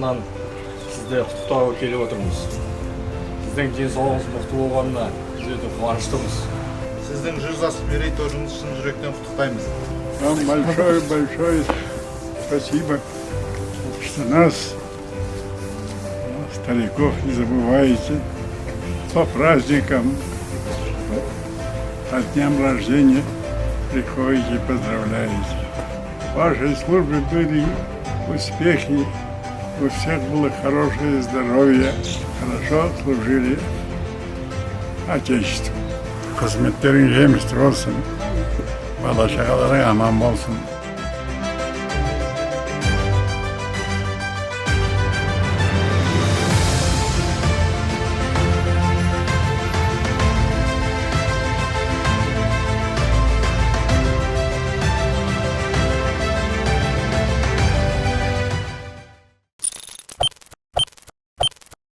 атынан сізді құттықтауға келіп отырмыз. Сіздің денсаулығыңыз мықты болғанына біз өте қуаныштымыз. Сіздің 100 жас мерейтойыңызды шын жүректен құттықтаймыз. Вам большое спасибо, что нас, стариков, не забываете. По праздникам, по дням рождения приходите, поздравляете. В вашей службе были успехи, у всех было хорошее здоровье, хорошо служили Отечеству. Қызметтерің жемісті болсын, бала шағаларың аман болсын.